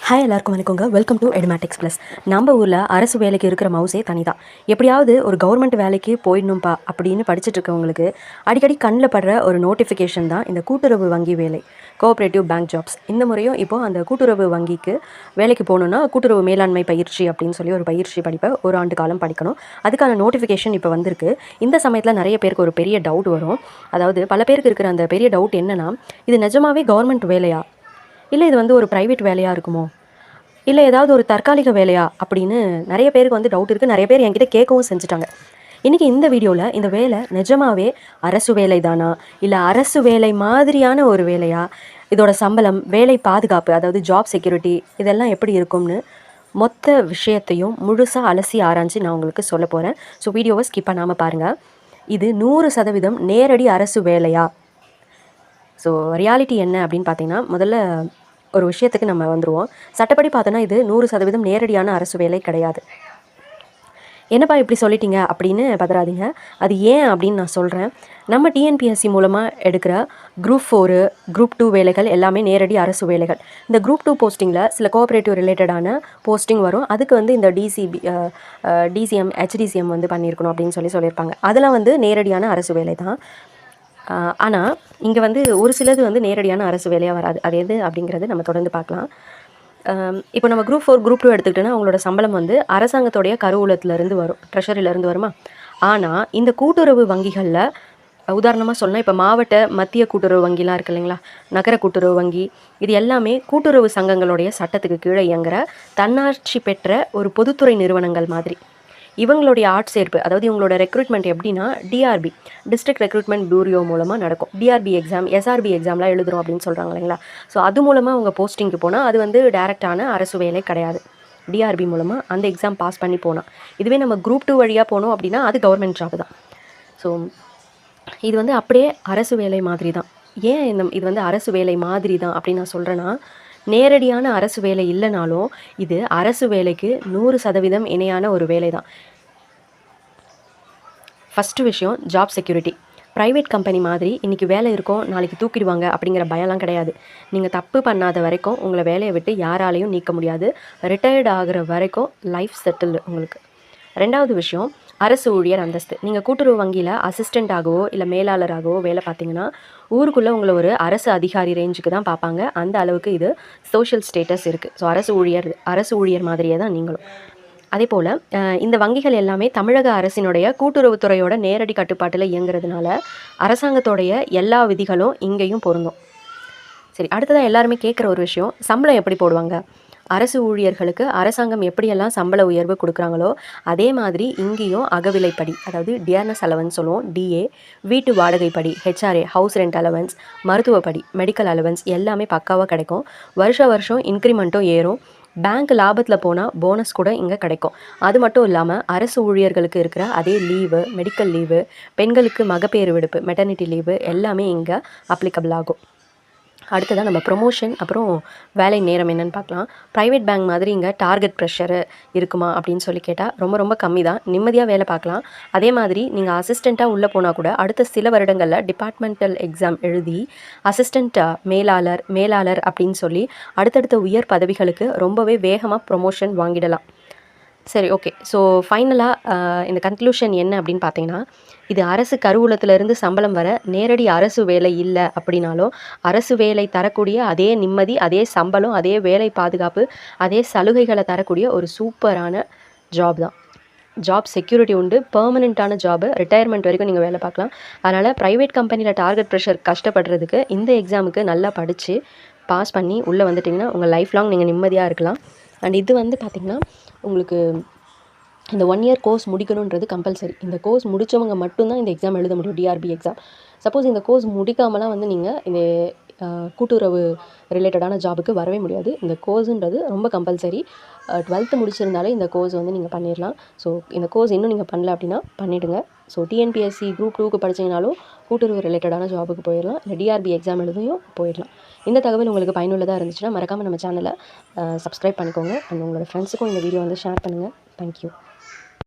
Hi எல்லாருக்கும் வணக்கங்க. Welcome to Edumatics plus. நம்ம ஊரில் அரசு வேலைக்கு இருக்கிற மவுஸே தனி தான். எப்படியாவது ஒரு கவர்மெண்ட் வேலைக்கு போயிடணும்ப்பா அப்படின்னு படிச்சுட்டு இருக்கவங்களுக்கு அடிக்கடி கண்ணில் படுற ஒரு நோட்டிஃபிகேஷன் தான் இந்த கூட்டுறவு வங்கி வேலை, கோஆப்ரேட்டிவ் பேங்க் ஜாப்ஸ். இந்த முறையும் இப்போது அந்த கூட்டுறவு வங்கிக்கு வேலைக்கு போகணுன்னா கூட்டுறவு மேலாண்மை பயிற்சி அப்படின்னு சொல்லி ஒரு பயிற்சி படிப்பை ஒரு ஆண்டு காலம் படிக்கணும். அதுக்கான நோட்டிஃபிகேஷன் இப்போ வந்திருக்கு. இந்த சமயத்தில் நிறைய பேருக்கு ஒரு பெரிய டவுட் வரும். அதாவது பல பேருக்கு இருக்கிற அந்த பெரிய டவுட் என்னென்னா, இது நிஜமாவே கவர்மெண்ட் வேலையா, இல்லை இது ஒரு ப்ரைவேட் வேலையாக இருக்குமோ, இல்லை ஏதாவது ஒரு தற்காலிக வேலையா அப்படின்னு நிறைய பேருக்கு டவுட் இருக்குது. நிறைய பேர் என்கிட்ட கேட்கவும் செஞ்சுட்டாங்க. இன்றைக்கி இந்த வீடியோவில் இந்த வேலை நிஜமாவே அரசு வேலை தானா, இல்லை அரசு வேலை மாதிரியான ஒரு வேலையா, இதோட சம்பளம், வேலை பாதுகாப்பு, அதாவது ஜாப் செக்யூரிட்டி இதெல்லாம் எப்படி இருக்கும்னு மொத்த விஷயத்தையும் முழுசாக அலசி ஆராய்ச்சி நான் உங்களுக்கு சொல்ல போகிறேன். ஸோ வீடியோவை ஸ்கிப் பண்ணாமல் பாருங்கள். இது 100% நேரடி அரசு வேலையா? ஸோ ரியாலிட்டி என்ன அப்படின்னு பார்த்தீங்கன்னா, முதல்ல ஒரு விஷயத்துக்கு நம்ம வந்துடுவோம். சட்டப்படி பார்த்தோன்னா இது 100% நேரடியான அரசு வேலை கிடையாது. என்னப்பா இப்படி சொல்லிட்டீங்க அப்படின்னு பதறாதீங்க. அது ஏன் அப்படின்னு நான் சொல்கிறேன். நம்ம டிஎன்பிஎஸ்சி மூலமாக எடுக்கிற குரூப் 4, குரூப் 2 வேலைகள் எல்லாமே நேரடி அரசு வேலைகள். இந்த குரூப் 2 போஸ்டிங்கில் சில கோஆப்ரேட்டிவ் ரிலேட்டடான போஸ்டிங் வரும். அதுக்கு இந்த டிசிஎம், ஹெச்டிசிஎம் பண்ணியிருக்கணும் அப்படின்னு சொல்லியிருப்பாங்க. அதெல்லாம் நேரடியான அரசு வேலை தான். ஆனால் இங்கே ஒரு சிலது நேரடியான அரசு வேலையாக வராது. அது எது அப்படிங்கிறது நம்ம தொடர்ந்து பார்க்கலாம். இப்போ நம்ம குரூப் 4, குரூப் 2 எடுத்துக்கிட்டோன்னா அவங்களோட சம்பளம் அரசாங்கத்தோடைய கருவூலத்திலேருந்து வரும், ட்ரெஷரியிலேருந்து வருமா. ஆனால் இந்த கூட்டுறவு வங்கிகளில் உதாரணமாக சொன்னால், இப்போ மாவட்ட மத்திய கூட்டுறவு வங்கிலாம் இருக்குது இல்லைங்களா, நகர கூட்டுறவு வங்கி, இது எல்லாமே கூட்டுறவு சங்கங்களுடைய சட்டத்துக்கு கீழே இயங்குகிற தன்னாட்சி பெற்ற ஒரு பொதுத்துறை நிறுவனங்கள் மாதிரி. இவங்களுடைய ஆட்சேர்ப்பு, அதாவது இவங்களோட ரெக்ரூட்மெண்ட் எப்படின்னா, டிஆர்பி, டிஸ்ட்ரிக்ட் ரெக்ரூட்மெண்ட் பியூரோ மூலமாக நடக்கும். டிஆர்பி எக்ஸாம், எஸ்ஆர்பி எக்ஸாம்லாம் எழுதுகிறோம் அப்படின்னு சொல்கிறாங்க இல்லைங்களா. ஸோ அது மூலமாக அவங்க போஸ்டிங்க்கு போனால் அது டேரெக்டான அரசு வேலை கிடையாது. டிஆர்பி மூலமாக அந்த எக்ஸாம் பாஸ் பண்ணி போனால். இதுவே நம்ம குரூப் 2 வழியாக போனோம் அப்படின்னா அது கவர்மெண்ட் ஜாப் தான். ஸோ இது அப்படியே அரசு வேலை மாதிரி தான். ஏன் இது அரசு வேலை மாதிரி தான் அப்படின்னு நான் சொல்கிறேன்னா, நேரடியான அரசு வேலை இல்லைனாலும் இது அரசு வேலைக்கு 100% இணையான ஒரு வேலை தான். ஃபஸ்ட்டு விஷயம், ஜாப் செக்யூரிட்டி. ப்ரைவேட் கம்பெனி மாதிரி இன்றைக்கி வேலை இருக்கும், நாளைக்கு தூக்கிடுவாங்க அப்படிங்கிற பயம்லாம் கிடையாது. நீங்கள் தப்பு பண்ணாத வரைக்கும் உங்களை வேலையை விட்டு யாராலையும் நீக்க முடியாது. ரிட்டையர்ட் ஆகிற வரைக்கும் லைஃப் செட்டில்டு உங்களுக்கு. ரெண்டாவது விஷயம், அரசு ஊழியர் அந்தஸ்து. நீங்கள் கூட்டுறவு வங்கியில் அசிஸ்டண்ட்டாகவோ இல்லை மேலாளராகவோ வேலை பார்த்தீங்கன்னா ஊருக்குள்ளே உங்களை ஒரு அரசு அதிகாரி ரேஞ்சுக்கு தான் பார்ப்பாங்க. அந்த அளவுக்கு இது சோஷியல் ஸ்டேட்டஸ் இருக்குது. ஸோ அரசு ஊழியர் மாதிரியே தான் நீங்களும். அதே போல் இந்த வங்கிகள் எல்லாமே தமிழக அரசினுடைய கூட்டுறவுத்துறையோட நேரடி கட்டுப்பாட்டில் இயங்குறதுனால அரசாங்கத்தோடைய எல்லா விதிகளும் இங்கேயும் பொருந்தும். சரி, அடுத்ததான் எல்லாருமே கேட்குற ஒரு விஷயம், சம்பளம் எப்படி போடுவாங்க? அரசு ஊழியர்களுக்கு அரசாங்கம் எப்படியெல்லாம் சம்பள உயர்வு கொடுக்குறாங்களோ அதே மாதிரி இங்கேயும் அகவிலைப்படி, அதாவது டிஆர்எஸ் அலவன்ஸ் சொல்லுவோம், டிஏ, வீட்டு வாடகைப்படி, ஹெச்ஆர்ஏ, ஹவுஸ் ரெண்ட் அலவன்ஸ், மருத்துவப்படி, மெடிக்கல் அலவன்ஸ் எல்லாமே பக்காவாக கிடைக்கும். வருஷம் இன்க்ரிமெண்ட்டும் ஏறும். பேங்க் லாபத்தில் போனால் போனஸ் கூட இங்கே கிடைக்கும். அது மட்டும் இல்லாமல் அரசு ஊழியர்களுக்கு இருக்கிற அதே லீவு, மெடிக்கல் லீவு, பெண்களுக்கு மகப்பேறு விடுப்பு, மெட்டர்னிட்டி லீவு எல்லாமே இங்கே அப்ளிகபிள் ஆகும். அடுத்ததான் நம்ம ப்ரொமோஷன் அப்புறம் வேலை நேரம் என்னென்னு பார்க்கலாம். ப்ரைவேட் பேங்க் மாதிரி இங்கே டார்கெட் ப்ரெஷரு இருக்குமா அப்படின்னு கேட்டால் ரொம்ப கம்மி தான். நிம்மதியாக வேலை பார்க்கலாம். அதே மாதிரி நீங்கள் அசிஸ்டண்ட்டாக உள்ளே போனால் கூட அடுத்த சில வருடங்களில் டிபார்ட்மெண்டல் எக்ஸாம் எழுதி அசிஸ்டண்ட் மேலாளர் அப்படின்னு அடுத்தடுத்த உயர் பதவிகளுக்கு ரொம்பவே வேகமாக ப்ரொமோஷன் வாங்கிடலாம். சரி, ஓகே. ஸோ ஃபைனலாக இந்த கன்க்ளூஷன் என்ன அப்படின்னு பார்த்தீங்கன்னா, இது அரசு கருவூலத்திலிருந்து சம்பளம் வர நேரடி அரசு வேலை இல்லை அப்படின்னாலும் அரசு வேலை தரக்கூடிய அதே நிம்மதி, அதே சம்பளம், அதே வேலை பாதுகாப்பு, அதே சலுகைகளை தரக்கூடிய ஒரு சூப்பரான ஜாப் தான். ஜாப் செக்யூரிட்டி உண்டு, பெர்மனெண்ட்டான ஜாபு, ரிட்டையர்மெண்ட் வரைக்கும் நீங்கள் வேலை பார்க்கலாம். அதனால் ப்ரைவேட் கம்பெனியில் டார்கெட் ப்ரெஷர் கஷ்டப்படுறதுக்கு இந்த எக்ஸாமுக்கு நல்லா படித்து பாஸ் பண்ணி உள்ளே வந்துட்டிங்கன்னா உங்கள் லைஃப் லாங் நீங்கள் நிம்மதியாக இருக்கலாம். அண்ட் இது பார்த்திங்கன்னா உங்களுக்கு இந்த 1 இயர் கோர்ஸ் முடிக்கணுன்றது கம்பல்சரி. இந்த கோர்ஸ் முடித்தவங்க மட்டும்தான் இந்த எக்ஸாம் எழுத முடியும், டிஆர்பி எக்ஸாம். சப்போஸ் இந்த கோர்ஸ் முடிக்காமலாம் நீங்கள் இந்த கூட்டுறவு ரிலேட்டடான ஜாபுக்கு வரவே முடியாது. இந்த கோர்ஸுன்றது ரொம்ப கம்பல்சரி. 12th முடிச்சிருந்தாலே இந்த கோர்ஸ் நீங்கள் பண்ணிடலாம். ஸோ இந்த கோர்ஸ் இன்னும் நீங்கள் பண்ணல அப்படின்னா பண்ணிவிடுங்க. ஸோ டிஎன்பிஎஸ்சி குரூப் 2க்கு படிச்சிங்கனாலும் கூட்டுறவு ரிலேட்டடான ஜாபுக்கு போயிடலாம், இல்லை டிஆர்பி எக்ஸாம் எழுதியும் போயிடலாம். இந்த தகவல் உங்களுக்கு பயனுள்ளதாக இருந்துச்சுன்னா மறக்காமல் நம்ம சேனலை சப்ஸ்கிரைப் பண்ணிக்கோங்க. அண்ட் உங்களோட ஃப்ரெண்ட்ஸுக்கும் இந்த வீடியோ ஷேர் பண்ணுங்கள். தேங்க்யூ.